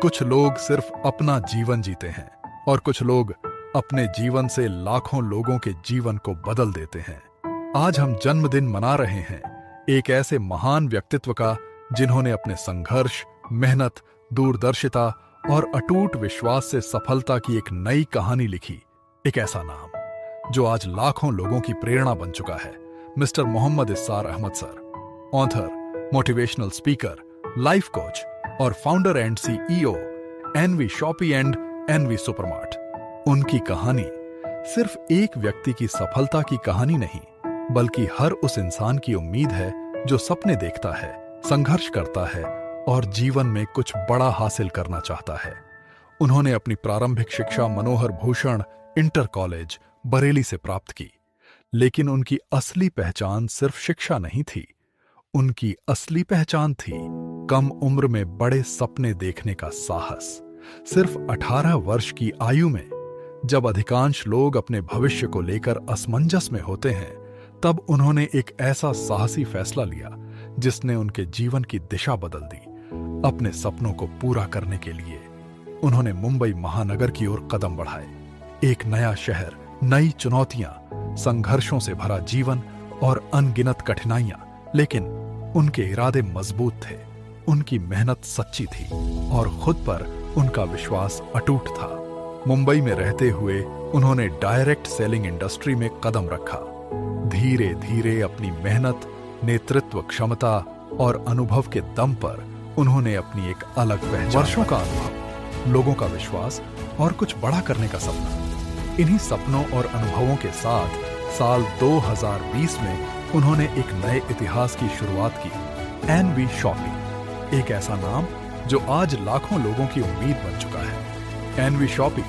कुछ लोग सिर्फ अपना जीवन जीते हैं और कुछ लोग अपने जीवन से लाखों लोगों के जीवन को बदल देते हैं। आज हम जन्मदिन मना रहे हैं एक ऐसे महान व्यक्तित्व का जिन्होंने अपने संघर्ष, मेहनत, दूरदर्शिता और अटूट विश्वास से सफलता की एक नई कहानी लिखी। एक ऐसा नाम जो आज लाखों लोगों की प्रेरणा बन चुका है, mister Mohammad Issar Ahmad sir. Author, motivational speaker, life coach और founder and CEO NV shoppy and NV supermart. उनकी कहानी सिर्फ एक व्यक्ति की सफलता की कहानी नहीं, बल्कि हर उस इंसान की उम्मीद है जो सपने देखता है, संघर्ष करता है और जीवन में कुछ बड़ा हासिल करना चाहता है। उन्होंने अपनी प्रारंभिक शिक्षा मनोहर भूषण इंटर कॉलेज बरेली से प्राप्त की, लेकिन उनकी असली पहचान सिर्फ शिक्षा नहीं थी। उनकी असली पहचान थी कम उम्र में बड़े सपने देखने का साहस। सिर्फ 18 वर्ष की आयु में, जब अधिकांश लोग अपने भविष्य को लेकर असमंजस में होते हैं, तब उन्होंने एक ऐसा साहसी फैसला लिया जिसने उनके जीवन की दिशा बदल दी। अपने सपनों को पूरा करने के लिए उन्होंने मुंबई महानगर की ओर कदम बढ़ाए। एक नया शहर, नई चुनौतियां, संघर्षों से भरा जीवन और अनगिनत कठिनाइयां, लेकिन उनके इरादे मजबूत थे, उनकी मेहनत सच्ची थी और खुद पर उनका विश्वास अटूट था। मुंबई में रहते हुए उन्होंने डायरेक्ट सेलिंग इंडस्ट्री में कदम रखा। धीरे धीरे अपनी मेहनत, नेतृत्व क्षमता और अनुभव के दम पर उन्होंने अपनी एक अलग पहचान। वर्षों का अनुभव, लोगों का विश्वास और कुछ बड़ा करने का सपना। इन्हीं सपनों और अनुभवों के साथ साल 2020 में उन्होंने एक नए इतिहास की शुरुआत की, एनवी शॉपी। एक ऐसा नाम जो आज लाखों लोगों की उम्मीद बन चुका है। एनवी शॉपी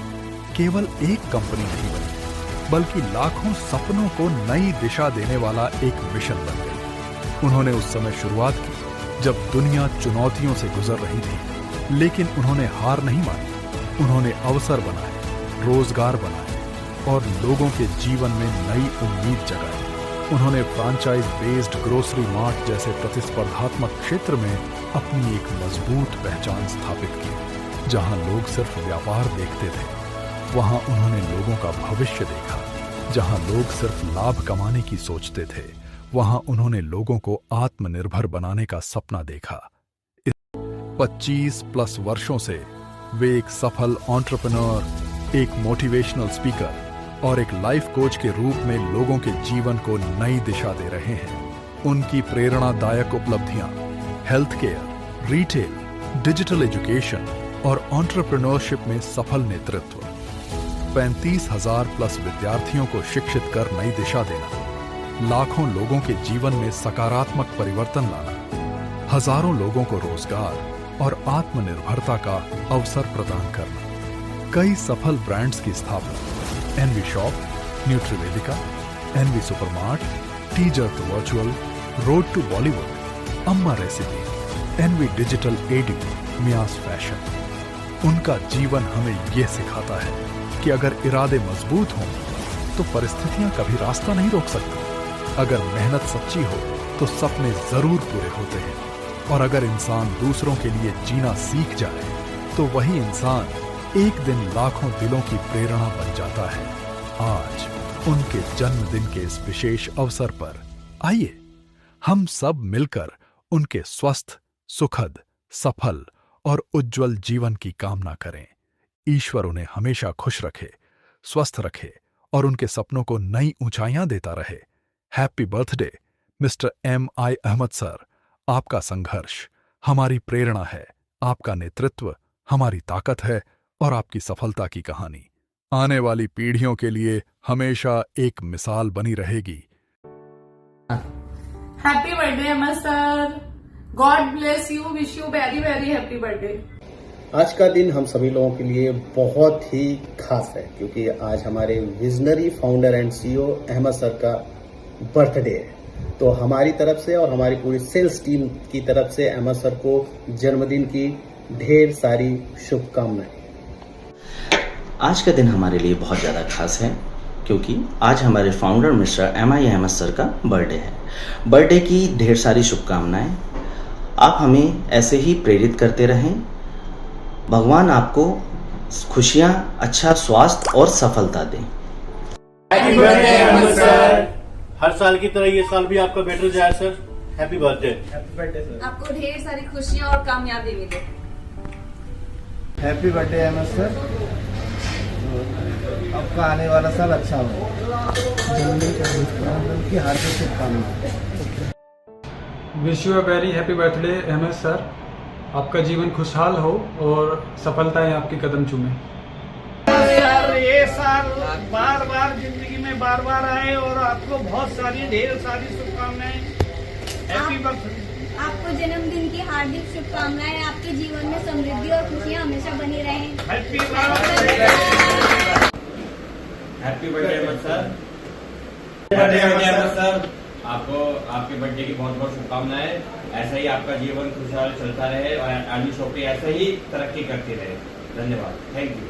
केवल एक कंपनी नहीं बनी, बल्कि लाखों सपनों को नई दिशा देने वाला एक मिशन बन गई। उन्होंने उस समय शुरुआत की जब दुनिया चुनौतियों से गुजर रही थी, लेकिन उन्होंने हार नहीं मानी। उन्होंने अवसर बनाए, रोजगार बनाए और लोगों के जीवन में नई उम्मीद जगाई। उन्होंने फ्रैंचाइज बेस्ड ग्रोसरी मार्ट जैसे प्रतिस्पर्धात्मक क्षेत्र में अपनी एक मजबूत पहचान स्थापित की। जहां लोग सिर्फ व्यापार देखते थे, वहां उन्होंने लोगों का भविष्य देखा। जहां लोग सिर्फ लाभ कमाने की सोचते थे, वहां उन्होंने लोगों को आत्मनिर्भर बनाने का सपना देखा। 25+ वर्षों से वे एक सफल एंटरप्रेन्योर, एक मोटिवेशनल स्पीकर और एक लाइफ कोच के रूप में लोगों के जीवन को नई दिशा दे रहे हैं। उनकी प्रेरणादायक उपलब्धियां health care, retail, digital education और एंटरप्रेन्योरशिप में सफल नेतृत्व, 35,000+ विद्यार्थियों को शिक्षित कर नई दिशा देना, लाखों लोगों के जीवन में सकारात्मक परिवर्तन लाना, हजारों लोगों को रोजगार और आत्मनिर्भरता का अवसर प्रदान करना, कई सफल ब्रांड्स की स्थापना, NV shop, Nutrivedika, NV supermart, teaser to virtual, road to Bollywood, Amma recipe, NV digital AD, Miyas fashion. उनका जीवन हमें यह सिखाता है कि अगर इरादे मजबूत हों तो परिस्थितियां कभी रास्ता नहीं रोक सकती। अगर मेहनत सच्ची हो तो सपने जरूर पूरे होते हैं, और अगर इंसान दूसरों के लिए जीना सीख जाए तो वही इंसान एक दिन लाखों दिलों की प्रेरणा बन जाता है। आज उनके जन्मदिन के इस विशेष अवसर पर आइए हम सब मिलकर उनके स्वस्थ, सुखद, सफल और उज्जवल जीवन की कामना करें। ईश्वर उन्हें हमेशा खुश रखे, स्वस्थ रखे और उनके सपनों को नई ऊंचाइयां देता रहे। Happy birthday mister MI Ahmad sir. आपका संघर्ष हमारी प्रेरणा है, आपका नेतृत्व हमारी ताकत है और आपकी सफलता की कहानी आने वाली पीढ़ियों के लिए हमेशा एक मिसाल बनी रहेगी। Happy birthday Ahmad sir, God bless you, wish you very very happy birthday. आज का दिन हम सभी लोगों के लिए बहुत ही खास है, क्योंकि आज हमारे visionary founder and CEO Ahmad sir का बर्थडे है। तो हमारी तरफ से और हमारी पूरी सेल्स टीम की तरफ से अहमद सर को जन्मदिन की ढेर सारी शुभकामनाएं। आज का दिन हमारे लिए बहुत ज़्यादा खास है, क्योंकि आज हमारे founder mister MI Ahmad sir का बर्थडे है। बर्थडे की ढेर सारी शुभकामनाएं। आप हमें ऐसे ही प्रेरित करते रहें भगवान आपको खुशियाँ, अच्छा स्वास्थ्य और सफलता दें। Happy birthday Ahmad sir. हर साल की तरह ये साल भी आपका बेटर जाए sir. Happy birthday. Happy birthday sir. आपको ढेर सारी खुशियाँ और कामयाबी मिले। Happy birthday Ahmad sir. आपका आने वाला साल अच्छा हो। जन्मदिन की हार्दिक शुभकामनाएं। Wish you a very happy birthday Ahmad sir. आपका जीवन खुशहाल हो और सफलताएं आपके कदम चूमे। यार ये साल बार बार जिंदगी में बार बार आए और आपको बहुत सारी ढेर सारी शुभकामनाएं। Happy birthday. आपको जन्मदिन की हार्दिक शुभकामनाएं। आपके जीवन में समृद्धि और खुशियाँ हमेशा बनी रहें। Happy birthday. Happy birthday Ahmad sir. Birthday Ahmad sir. आपको आपके बर्थडे की बहुत बहुत शुभकामनाएं। ऐसा ही आपका जीवन खुशहाल चलता रहे और आर्मी शॉप पे ऐसा ही तरक्की करती रहे। धन्यवाद। Thank you.